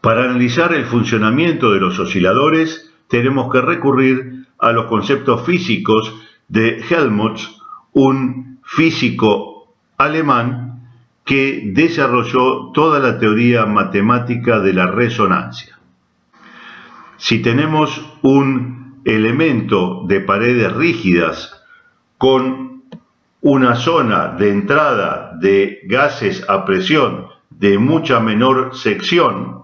Para analizar el funcionamiento de los osciladores, tenemos que recurrir a los conceptos físicos de Helmholtz, un físico alemán que desarrolló toda la teoría matemática de la resonancia. Si tenemos un elemento de paredes rígidas con una zona de entrada de gases a presión de mucha menor sección,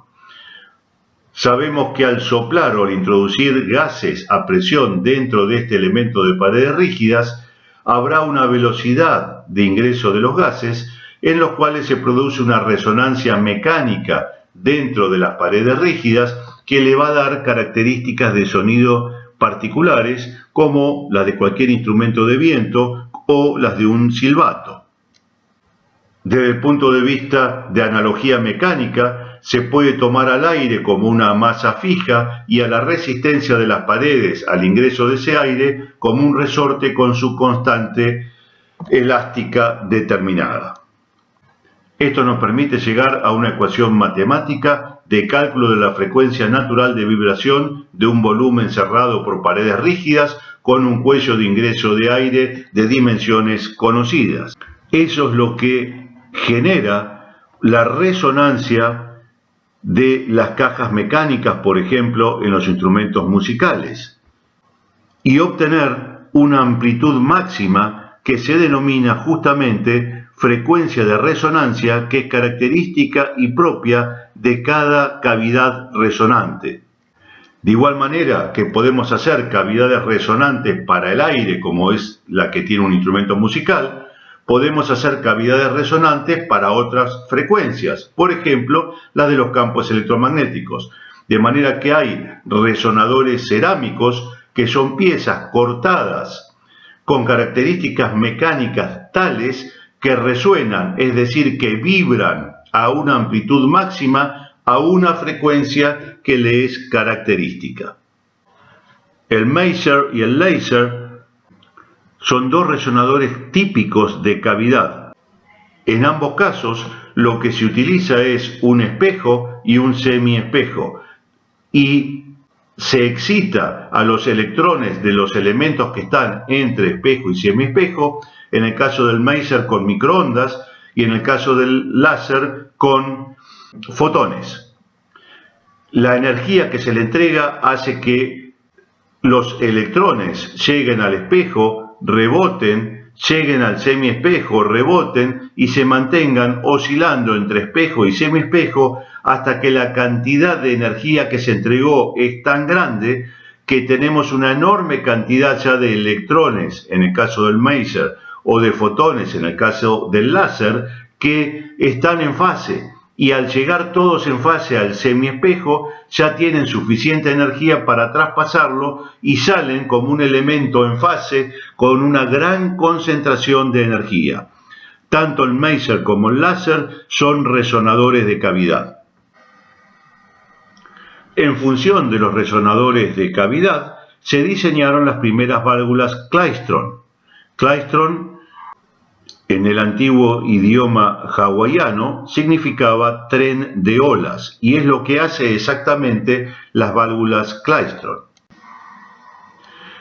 sabemos que al soplar o al introducir gases a presión dentro de este elemento de paredes rígidas, habrá una velocidad de ingreso de los gases en los cuales se produce una resonancia mecánica dentro de las paredes rígidas que le va a dar características de sonido particulares como las de cualquier instrumento de viento o las de un silbato. Desde el punto de vista de analogía mecánica, se puede tomar al aire como una masa fija y a la resistencia de las paredes al ingreso de ese aire como un resorte con su constante elástica determinada. Esto nos permite llegar a una ecuación matemática de cálculo de la frecuencia natural de vibración de un volumen cerrado por paredes rígidas con un cuello de ingreso de aire de dimensiones conocidas. Eso es lo que genera la resonancia de las cajas mecánicas, por ejemplo, en los instrumentos musicales, y obtener una amplitud máxima que se denomina justamente frecuencia de resonancia, que es característica y propia de cada cavidad resonante. De igual manera que podemos hacer cavidades resonantes para el aire, como es la que tiene un instrumento musical, podemos hacer cavidades resonantes para otras frecuencias, por ejemplo, las de los campos electromagnéticos. De manera que hay resonadores cerámicos que son piezas cortadas con características mecánicas tales que resuenan, es decir, que vibran a una amplitud máxima a una frecuencia que le es característica. El Maser y el Laser son dos resonadores típicos de cavidad. En ambos casos, lo que se utiliza es un espejo y un semiespejo, y se excita a los electrones de los elementos que están entre espejo y semiespejo, en el caso del Maser con microondas y en el caso del láser con fotones. La energía que se le entrega hace que los electrones lleguen al espejo, reboten, lleguen al semiespejo, reboten y se mantengan oscilando entre espejo y semiespejo hasta que la cantidad de energía que se entregó es tan grande que tenemos una enorme cantidad ya de electrones en el caso del Maser o de fotones en el caso del láser que están en fase, y al llegar todos en fase al semiespejo ya tienen suficiente energía para traspasarlo y salen como un elemento en fase con una gran concentración de energía. Tanto el Maser como el láser son resonadores de cavidad. En función de los resonadores de cavidad se diseñaron las primeras válvulas Klystron. Klystron, en el antiguo idioma hawaiano, significaba tren de olas, y es lo que hace exactamente las válvulas Klystron.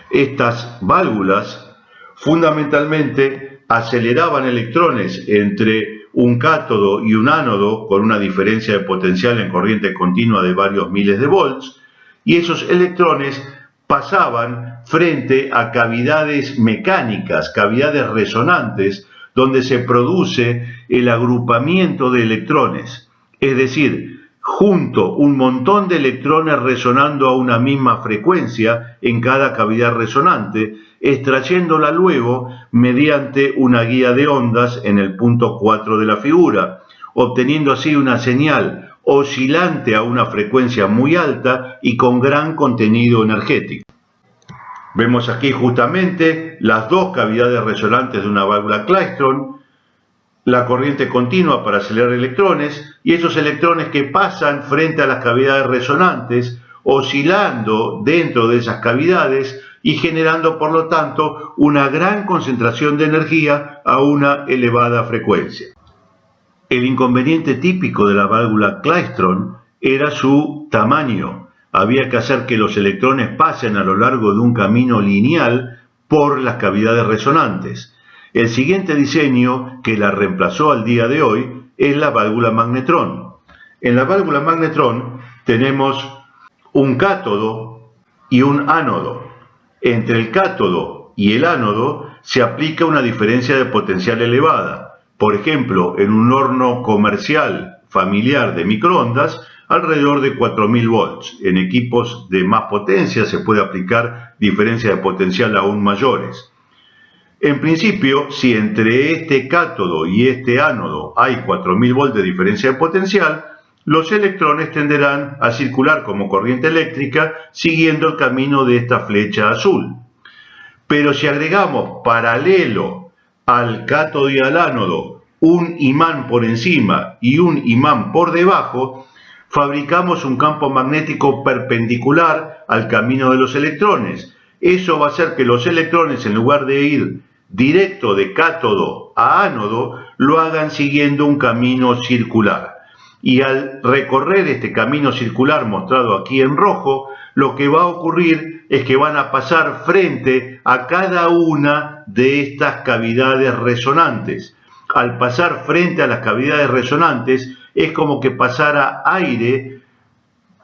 Estas válvulas fundamentalmente aceleraban electrones entre un cátodo y un ánodo con una diferencia de potencial en corriente continua de varios miles de volts, y esos electrones pasaban frente a cavidades mecánicas, cavidades resonantes, donde se produce el agrupamiento de electrones, es decir, junto un montón de electrones resonando a una misma frecuencia en cada cavidad resonante, extrayéndola luego mediante una guía de ondas en el punto 4 de la figura, obteniendo así una señal oscilante a una frecuencia muy alta y con gran contenido energético. Vemos aquí justamente las dos cavidades resonantes de una válvula Klystron, la corriente continua para acelerar electrones y esos electrones que pasan frente a las cavidades resonantes, oscilando dentro de esas cavidades y generando por lo tanto una gran concentración de energía a una elevada frecuencia. El inconveniente típico de la válvula Klystron era su tamaño. Había que hacer que los electrones pasen a lo largo de un camino lineal por las cavidades resonantes. El siguiente diseño, que la reemplazó al día de hoy, es la válvula magnetrón. En la válvula magnetrón tenemos un cátodo y un ánodo. Entre el cátodo y el ánodo se aplica una diferencia de potencial elevada. Por ejemplo, en un horno comercial familiar de microondas, alrededor de 4000 volts. En equipos de más potencia se puede aplicar diferencias de potencial aún mayores. En principio, si entre este cátodo y este ánodo hay 4000 volts de diferencia de potencial, los electrones tenderán a circular como corriente eléctrica siguiendo el camino de esta flecha azul. Pero si agregamos paralelo al cátodo y al ánodo un imán por encima y un imán por debajo, fabricamos un campo magnético perpendicular al camino de los electrones. Eso va a hacer que los electrones, en lugar de ir directo de cátodo a ánodo, lo hagan siguiendo un camino circular. Y al recorrer este camino circular mostrado aquí en rojo, lo que va a ocurrir es que van a pasar frente a cada una de estas cavidades resonantes. Al pasar frente a las cavidades resonantes, es como que pasara aire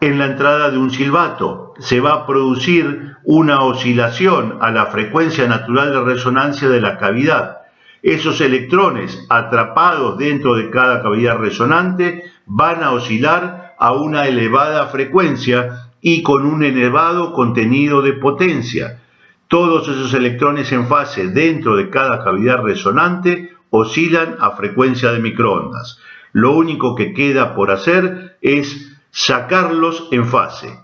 en la entrada de un silbato. Se va a producir una oscilación a la frecuencia natural de resonancia de la cavidad. Esos electrones atrapados dentro de cada cavidad resonante van a oscilar a una elevada frecuencia y con un elevado contenido de potencia. Todos esos electrones en fase dentro de cada cavidad resonante oscilan a frecuencia de microondas. Lo único que queda por hacer es sacarlos en fase.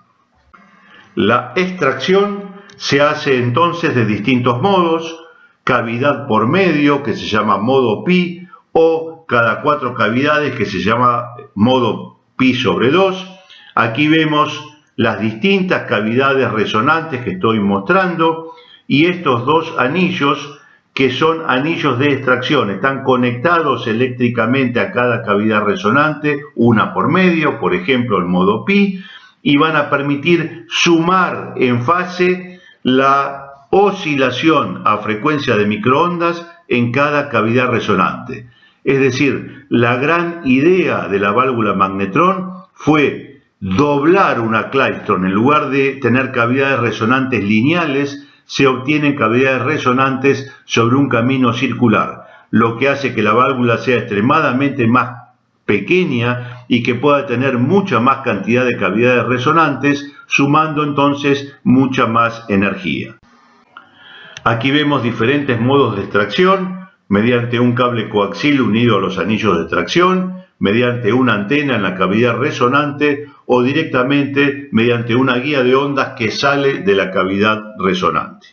La extracción se hace entonces de distintos modos: cavidad por medio, que se llama modo pi, o cada 4 cavidades, que se llama modo pi sobre 2. Aquí vemos las distintas cavidades resonantes que estoy mostrando, y estos dos anillos, que son anillos de extracción, están conectados eléctricamente a cada cavidad resonante, una por medio, por ejemplo el modo pi, y van a permitir sumar en fase la oscilación a frecuencia de microondas en cada cavidad resonante. Es decir, la gran idea de la válvula magnetrón fue doblar una Klystron. En lugar de tener cavidades resonantes lineales, se obtienen cavidades resonantes sobre un camino circular, lo que hace que la válvula sea extremadamente más pequeña y que pueda tener mucha más cantidad de cavidades resonantes, sumando entonces mucha más energía. Aquí vemos diferentes modos de extracción: mediante un cable coaxil unido a los anillos de extracción, mediante una antena en la cavidad resonante o directamente mediante una guía de ondas que sale de la cavidad resonante.